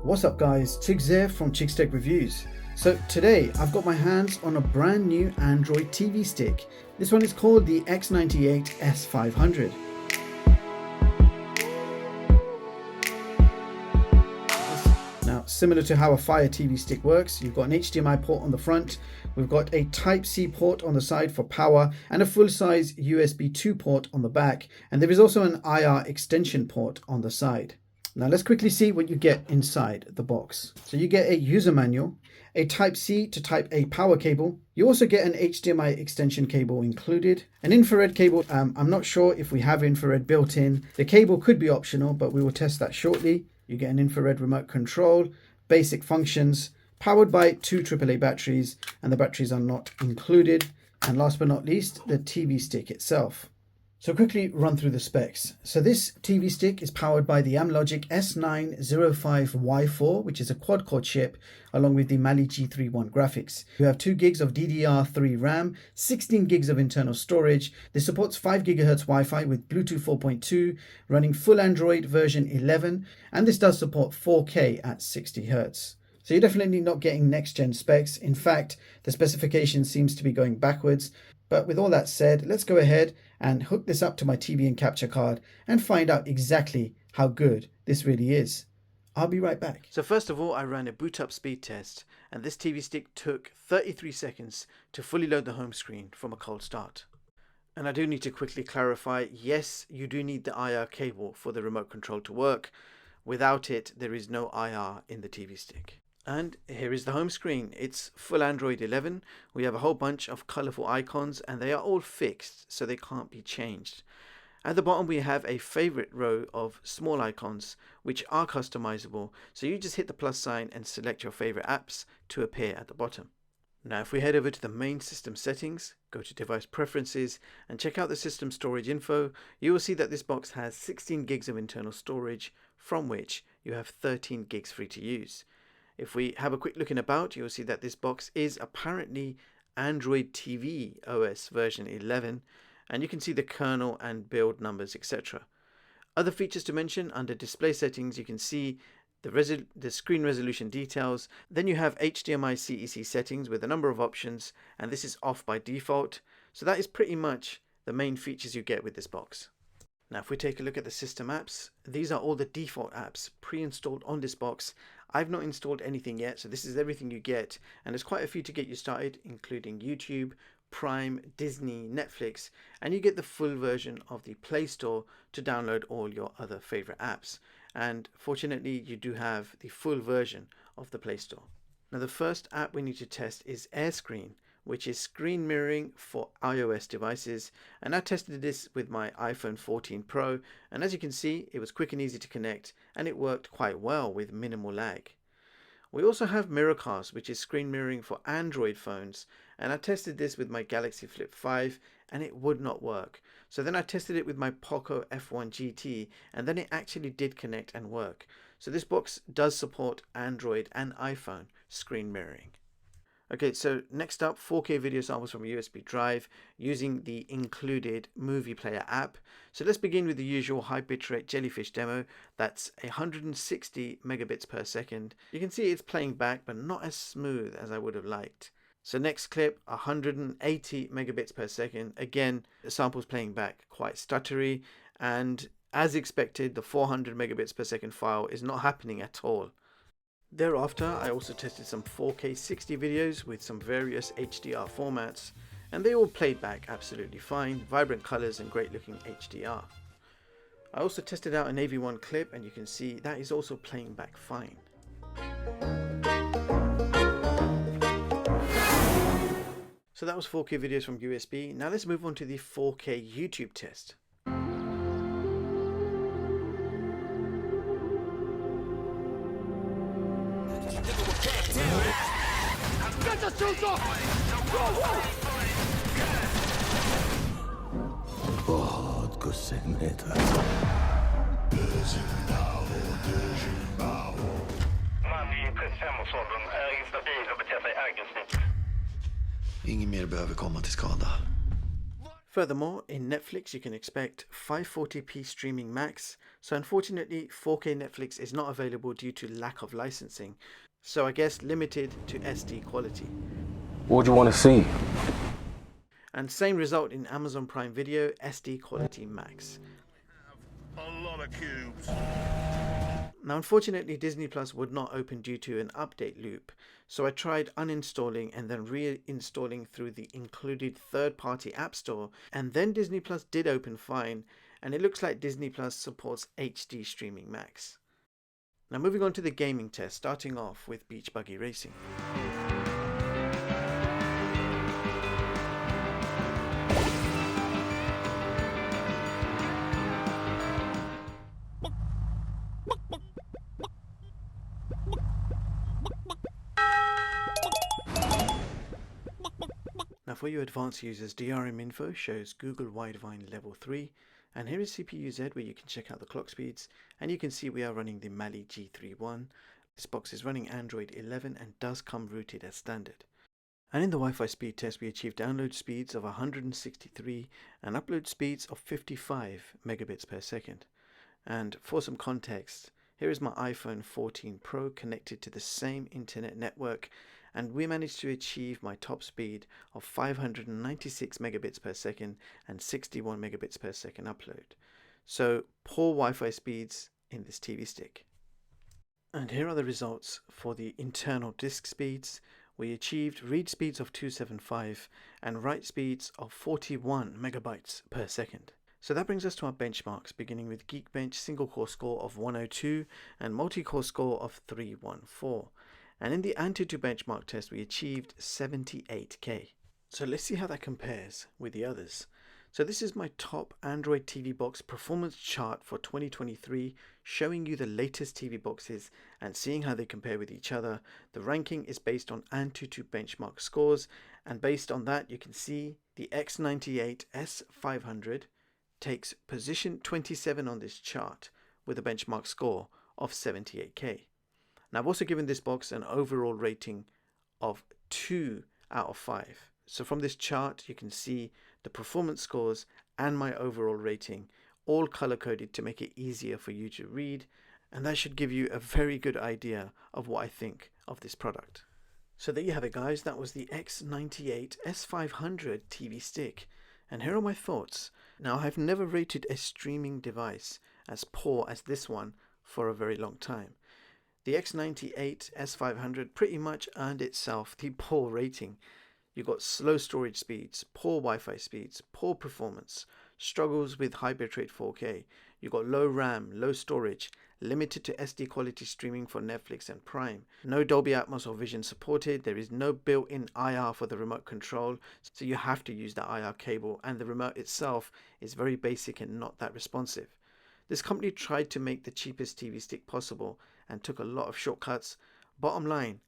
What's up guys, Chigz here from Chigz Tech Reviews. So today I've got my hands on a brand new Android TV stick. This one is called the X98 S500. Now, similar to how a Fire TV stick works, you've got an HDMI port on the front, we've got a Type-C port on the side for power, and a full-size USB 2 port on the back, and there is also an IR extension port on the side. Now let's quickly see what you get inside the box. So you get a user manual, a Type-C to Type-A power cable. You also get an HDMI extension cable included, an infrared cable. I'm not sure if we have infrared built in. The cable could be optional, but we will test that shortly. You get an infrared remote control, basic functions, powered by 2 AAA batteries, and the batteries are not included. And last but not least, the TV stick itself. So quickly run through the specs. So this TV stick is powered by the Amlogic S905 Y4, which is a quad-core chip, along with the Mali G31 graphics. You have 2 gigs of DDR3 RAM, 16 gigs of internal storage. This supports 5 GHz Wi-Fi with Bluetooth 4.2, running full Android version 11, and this does support 4K at 60 Hz. So you're definitely not getting next-gen specs. In fact, the specification seems to be going backwards. But with all that said, let's go ahead and hook this up to my TV and capture card and find out exactly how good this really is. I'll be right back. So first of all, I ran a boot up speed test, and this TV stick took 33 seconds to fully load the home screen from a cold start. And I do need to quickly clarify, yes, you do need the IR cable for the remote control to work. Without it, there is no IR in the TV stick. And here is the home screen. It's full Android 11. We have a whole bunch of colorful icons and they are all fixed, so they can't be changed. At the bottom we have a favorite row of small icons which are customizable. So you just hit the plus sign and select your favorite apps to appear at the bottom. Now if we head over to the main system settings, go to device preferences and check out the system storage info, you will see that this box has 16 gigs of internal storage, from which you have 13 gigs free to use. If we have a quick look in about, you'll see that this box is apparently Android TV OS version 11, and you can see the kernel and build numbers, etc. Other features to mention: under display settings, you can see the screen resolution details. Then you have HDMI CEC settings with a number of options, and this is off by default. So that is pretty much the main features you get with this box. Now if we take a look at the system apps, these are all the default apps pre-installed on this box. I've not installed anything yet, so this is everything you get, and there's quite a few to get you started, including YouTube, Prime, Disney, Netflix, and you get the full version of the Play Store to download all your other favorite apps. And fortunately you do have the full version of the Play Store. Now the first app we need to test is AirScreen, which is screen mirroring for iOS devices, and I tested this with my iPhone 14 Pro, and as you can see, it was quick and easy to connect, and it worked quite well with minimal lag. We also have Mirrorcast, which is screen mirroring for Android phones, and I tested this with my Galaxy Flip 5 and it would not work. So then I tested it with my Poco F1 GT, and then it actually did connect and work. So this box does support Android and iPhone screen mirroring. Okay, so next up, 4K video samples from a USB drive using the included Movie Player app. So let's begin with the usual high bitrate Jellyfish demo. That's 160 megabits per second. You can see it's playing back, but not as smooth as I would have liked. So next clip, 180 megabits per second. Again, the sample's playing back quite stuttery, and as expected, the 400 megabits per second file is not happening at all. Thereafter, I also tested some 4K 60 videos with some various HDR formats, and they all played back absolutely fine, vibrant colors and great looking HDR. I also tested out an AV1 clip, and you can see that is also playing back fine. So that was 4K videos from USB. Now let's move on to the 4K YouTube test. Ingen mer behöver komma till skada. Furthermore, in Netflix you can expect 540p streaming max, so unfortunately 4K Netflix is not available due to lack of licensing, so I guess limited to SD quality. What do you want to see? And same result in Amazon Prime Video, SD quality max. A lot of cubes. Now unfortunately Disney Plus would not open due to an update loop, so I tried uninstalling and then reinstalling through the included third-party app store, and then Disney Plus did open fine, and it looks like Disney Plus supports HD streaming max. Now moving on to the gaming test, starting off with Beach Buggy Racing. Now for you advanced users, DRM info shows Google Widevine level 3, and here is CPU Z where you can check out the clock speeds, and you can see we are running the Mali G31. This box is running Android 11 and does come rooted as standard. And in the Wi-Fi speed test we achieved download speeds of 163 and upload speeds of 55 megabits per second. And for some context, here is my iPhone 14 Pro connected to the same internet network, and we managed to achieve my top speed of 596 megabits per second and 61 megabits per second upload. So poor Wi-Fi speeds in this TV stick. And here are the results for the internal disk speeds. We achieved read speeds of 275 and write speeds of 41 megabytes per second. So that brings us to our benchmarks, beginning with Geekbench single core score of 102 and multi-core score of 314. And in the Antutu benchmark test we achieved 78K. So let's see how that compares with the others. So this is my top Android TV box performance chart for 2023, showing you the latest TV boxes and seeing how they compare with each other. The ranking is based on Antutu benchmark scores, and based on that you can see the X98 S500 takes position 27 on this chart with a benchmark score of 78K. Now I've also given this box an overall rating of 2 out of 5. So from this chart you can see the performance scores and my overall rating all color coded to make it easier for you to read, and that should give you a very good idea of what I think of this product. So there you have it guys, that was the X98 S500 TV stick, and here are my thoughts. Now I've never rated a streaming device as poor as this one for a very long time. The X98 S500 pretty much earned itself the poor rating. You got slow storage speeds, poor Wi-Fi speeds, poor performance, struggles with high bitrate 4K. You got low RAM, low storage, limited to SD quality streaming for Netflix and Prime. No Dolby Atmos or Vision supported. There is no built-in IR for the remote control, so you have to use the IR cable, and the remote itself is very basic and not that responsive. This company tried to make the cheapest TV stick possible and took a lot of shortcuts. Bottom line,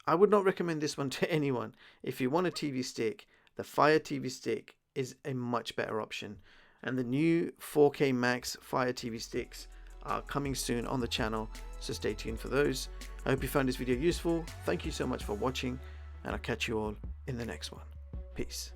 I would not recommend this one to anyone. If you want a TV stick, the Fire TV stick is a much better option. And the new 4K Max Fire TV sticks are coming soon on the channel, so stay tuned for those. I hope you found this video useful. Thank you so much for watching, and I'll catch you all in the next one. Peace.